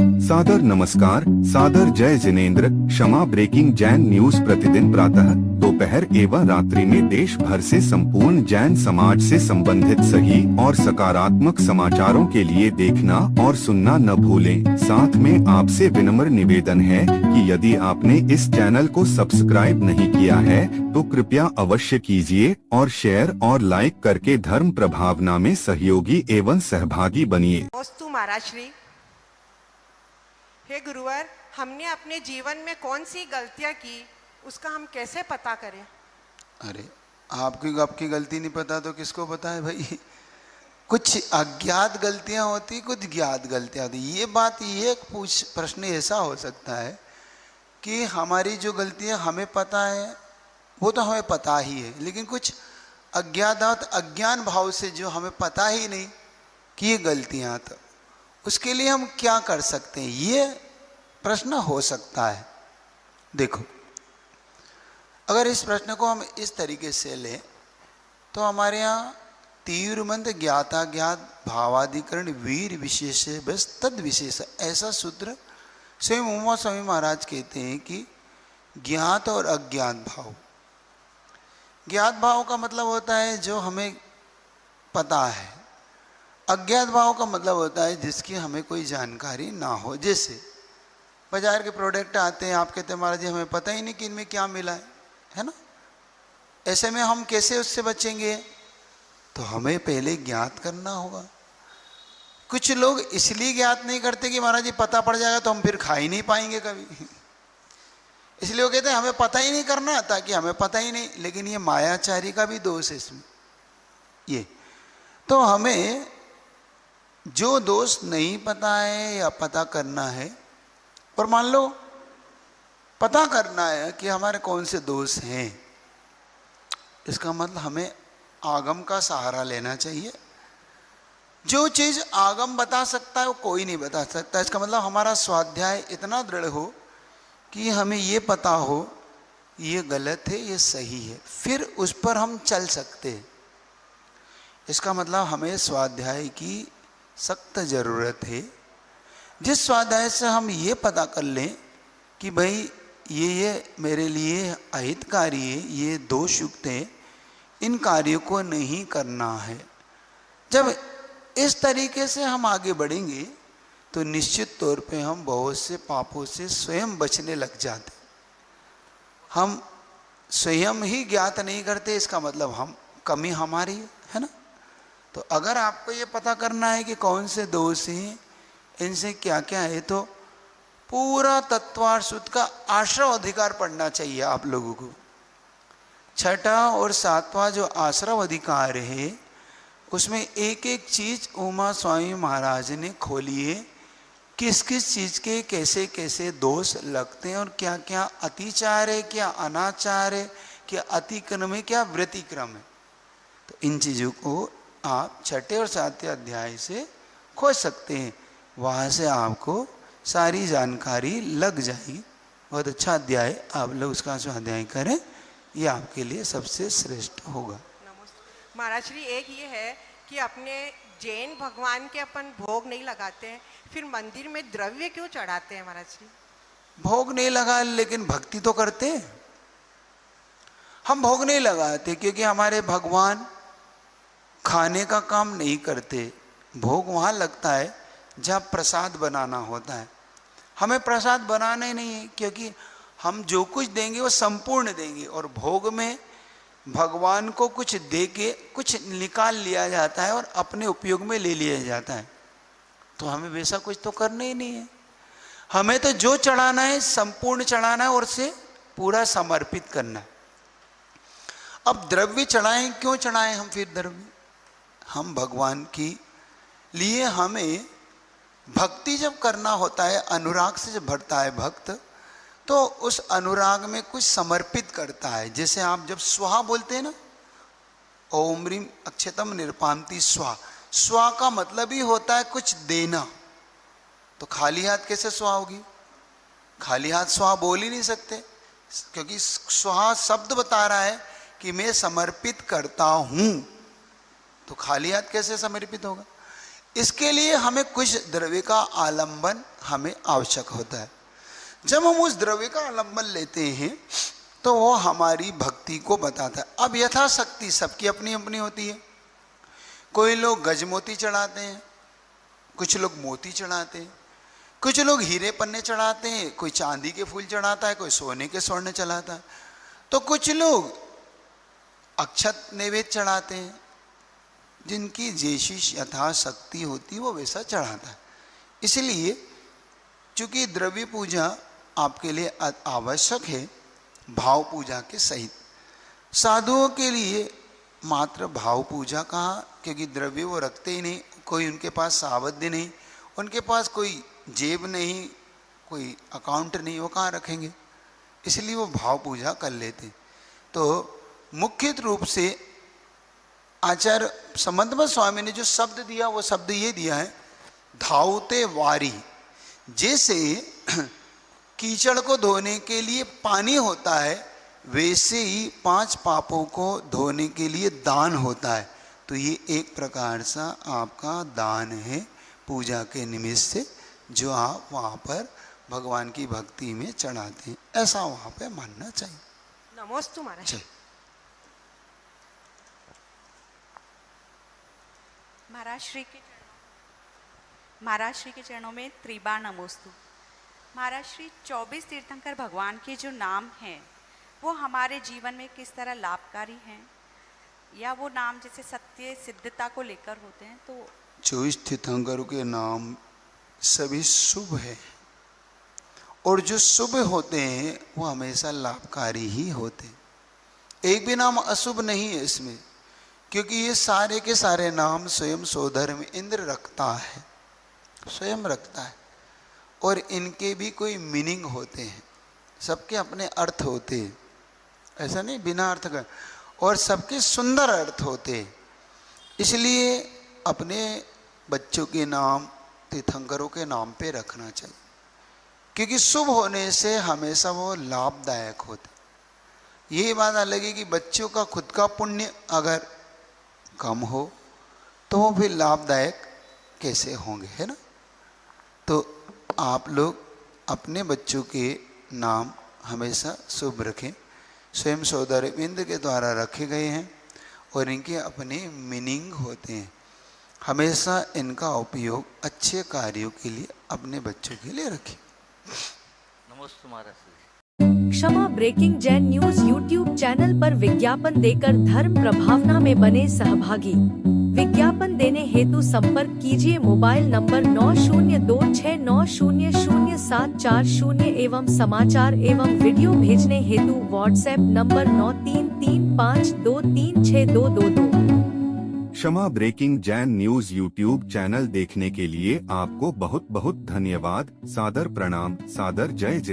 सादर नमस्कार, सादर जय जिनेंद्र। क्षमा ब्रेकिंग जैन न्यूज प्रतिदिन प्रातः, दोपहर एवं रात्रि में देश भर से संपूर्ण जैन समाज से संबंधित सही और सकारात्मक समाचारों के लिए देखना और सुनना न भूलें। साथ में आपसे विनम्र निवेदन है कि यदि आपने इस चैनल को सब्सक्राइब नहीं किया है तो कृपया अवश्य कीजिए और शेयर और लाइक करके धर्म प्रभावना में सहयोगी एवं सहभागी बनिए। नमस्तु महाराज श्री। हे गुरुवर, हमने अपने जीवन में कौन सी गलतियां की उसका हम कैसे पता करें? अरे आपकी गलती नहीं पता तो किसको पता है भाई। कुछ अज्ञात गलतियां होती, कुछ ज्ञात गलतियां होती। ये बात, ये प्रश्न ऐसा हो सकता है कि हमारी जो गलतियां हमें पता है वो तो हमें पता ही है, लेकिन कुछ अज्ञात अज्ञान भाव से जो हमें पता ही नहीं कि ये गलतियां, तो उसके लिए हम क्या कर सकते हैं, ये प्रश्न हो सकता है। देखो, अगर इस प्रश्न को हम इस तरीके से लें तो हमारे यहाँ तीव्र मंद ज्ञाता ज्ञात भावाधिकरण वीर विशेष बस तद विशेष, ऐसा सूत्र स्वयं उमा स्वामी महाराज कहते हैं कि ज्ञात और अज्ञात भाव। ज्ञात भाव का मतलब होता है जो हमें पता है, अज्ञात भाव का मतलब होता है जिसकी हमें कोई जानकारी ना हो। जैसे बाजार के प्रोडक्ट आते हैं, आप कहते हैं महाराज जी हमें पता ही नहीं कि इनमें क्या मिला है ना। ऐसे में हम कैसे उससे बचेंगे? तो हमें पहले ज्ञात करना होगा। कुछ लोग इसलिए ज्ञात नहीं करते कि महाराज जी पता पड़ जाएगा तो हम फिर खा ही नहीं पाएंगे कभी, इसलिए वो कहते हैं हमें पता ही नहीं करना ताकि हमें पता ही नहीं। लेकिन ये मायाचारी का भी दोष है इसमें। ये तो हमें जो दोष नहीं पता है या पता करना है, और मान लो पता करना है कि हमारे कौन से दोष हैं, इसका मतलब हमें आगम का सहारा लेना चाहिए। जो चीज़ आगम बता सकता है वो कोई नहीं बता सकता। इसका मतलब हमारा स्वाध्याय इतना दृढ़ हो कि हमें ये पता हो ये गलत है ये सही है, फिर उस पर हम चल सकते हैं। इसका मतलब हमें स्वाध्याय की सख्त ज़रूरत है। जिस स्वाध्याय से हम ये पता कर लें कि भाई ये मेरे लिए अहितकारी है, ये दोषयुक्त है, इन कार्यों को नहीं करना है। जब इस तरीके से हम आगे बढ़ेंगे तो निश्चित तौर पे हम बहुत से पापों से स्वयं बचने लग जाते। हम स्वयं ही ज्ञात नहीं करते, इसका मतलब हम कमी हमारी है ना। तो अगर आपको ये पता करना है कि कौन से दोष हैं, इनसे क्या क्या है, तो पूरा तत्वार्थ सूत्र का आश्रव अधिकार पढ़ना चाहिए आप लोगों को। छठा और सातवां जो आश्रव अधिकार है उसमें एक एक चीज उमा स्वामी महाराज ने खोली है, किस किस चीज के कैसे कैसे दोष लगते हैं और क्या क्या अतिचार है, क्या अनाचार है, क्या अतिक्रम है, क्या व्यतिक्रम है। तो इन चीज़ों को आप छठे और सातवें अध्याय से खोज सकते हैं, वहाँ से आपको सारी जानकारी लग जाएगी। बहुत अच्छा अध्याय, आप लोग उसका स्वाध्याय करें, ये आपके लिए सबसे श्रेष्ठ होगा। महाराज श्री, एक ये है कि अपने जैन भगवान के अपन भोग नहीं लगाते हैं, फिर मंदिर में द्रव्य क्यों चढ़ाते हैं महाराज श्री? भोग नहीं लगा लेकिन भक्ति तो करते हैं। हम भोग नहीं लगाते क्योंकि हमारे भगवान खाने का काम नहीं करते। भोग वहाँ लगता है जहाँ प्रसाद बनाना होता है। हमें प्रसाद बनाना ही नहीं है क्योंकि हम जो कुछ देंगे वो संपूर्ण देंगे, और भोग में भगवान को कुछ दे के कुछ निकाल लिया जाता है और अपने उपयोग में ले लिया जाता है। तो हमें वैसा कुछ तो करना ही नहीं है। हमें तो जो चढ़ाना है संपूर्ण चढ़ाना है और उसे पूरा समर्पित करना है। अब द्रव्य चढ़ाएं, क्यों चढ़ाएं हम फिर द्रव्य? हम भगवान की लिए हमें भक्ति जब करना होता है, अनुराग से जब भरता है भक्त, तो उस अनुराग में कुछ समर्पित करता है। जैसे आप जब स्वाहा बोलते हैं ना, ओम ह्रीम अक्षतम निरपांति स्वाहा, स्वाहा का मतलब ही होता है कुछ देना। तो खाली हाथ कैसे स्वाहा होगी? खाली हाथ स्वाहा बोल ही नहीं सकते, क्योंकि स्वाहा शब्द बता रहा है कि मैं समर्पित करता हूं। तो खाली हाथ कैसे समर्पित होगा? इसके लिए हमें कुछ द्रव्य का आलंबन हमें आवश्यक होता है। जब हम उस द्रव्य का आलंबन लेते हैं तो वो हमारी भक्ति को बताता है। अब यथाशक्ति सबकी अपनी अपनी होती है। कोई लोग गजमोती चढ़ाते हैं, कुछ लोग मोती चढ़ाते हैं, कुछ लोग हीरे पन्ने चढ़ाते हैं, कोई चांदी के फूल चढ़ाता है, कोई सोने के स्वर्ण चढ़ाता है, तो कुछ लोग अक्षत नैवेद्य चढ़ाते हैं। जिनकी जैसी यथाशक्ति होती वो वैसा चढ़ाता है। इसलिए चूंकि द्रव्य पूजा आपके लिए आवश्यक है भाव पूजा के सहित। साधुओं के लिए मात्र भाव पूजा कहा, क्योंकि द्रव्य वो रखते ही नहीं, कोई उनके पास सावध्य नहीं, उनके पास कोई जेब नहीं, कोई अकाउंट नहीं, वो कहाँ रखेंगे, इसलिए वो भाव पूजा कर लेते। तो मुख्य रूप से आचार्य समंतमत स्वामी ने जो शब्द दिया वो शब्द ये दिया है, धावते वारी। जैसे कीचड़ को धोने के लिए पानी होता है, वैसे ही 5 पापों को धोने के लिए दान होता है। तो ये एक प्रकार सा आपका दान है पूजा के निमित्त से, जो आप वहाँ पर भगवान की भक्ति में चढ़ाते हैं, ऐसा वहाँ पे मानना चाहिए। नमोस्तु महाराज। चल। महाराज श्री के चरणों में त्रिबार नमोस्तु। महाराज श्री 24 तीर्थंकर भगवान के जो नाम हैं वो हमारे जीवन में किस तरह लाभकारी हैं, या वो नाम जैसे सत्य सिद्धता को लेकर होते हैं? तो 24 तीर्थंकरों के नाम सभी शुभ है, और जो शुभ होते हैं वो हमेशा लाभकारी ही होते हैं। एक भी नाम अशुभ नहीं है इसमें, क्योंकि ये सारे के सारे नाम स्वयं स्वधर्म इंद्र रखता है, स्वयं रखता है, और इनके भी कोई मीनिंग होते हैं, सबके अपने अर्थ होते हैं, ऐसा नहीं बिना अर्थ का, और सबके सुंदर अर्थ होते हैं। इसलिए अपने बच्चों के नाम तीर्थंकरों के नाम पे रखना चाहिए, क्योंकि शुभ होने से हमेशा वो लाभदायक होते। ये बात अलग है कि बच्चों का खुद का पुण्य अगर कम हो तो वो भी लाभदायक कैसे होंगे, है ना। तो आप लोग अपने बच्चों के नाम हमेशा शुभ रखें, स्वयं सौदर इंद्र के द्वारा रखे गए हैं, और इनके अपने मीनिंग होते हैं। हमेशा इनका उपयोग अच्छे कार्यों के लिए अपने बच्चों के लिए रखें। नमस्ते महाराज। Kshama breaking Jain news YouTube channel पर विज्ञापन देकर धर्म प्रभावना में बने सहभागी। विज्ञापन देने हेतु संपर्क कीजिए मोबाइल नंबर 9026900740 एवं समाचार एवं वीडियो भेजने हेतु WhatsApp number 9335236222। Kshama breaking Jain news YouTube channel देखने के लिए आपको बहुत बहुत धन्यवाद। सादर प्रणाम, सादर जय जिनेंद्र।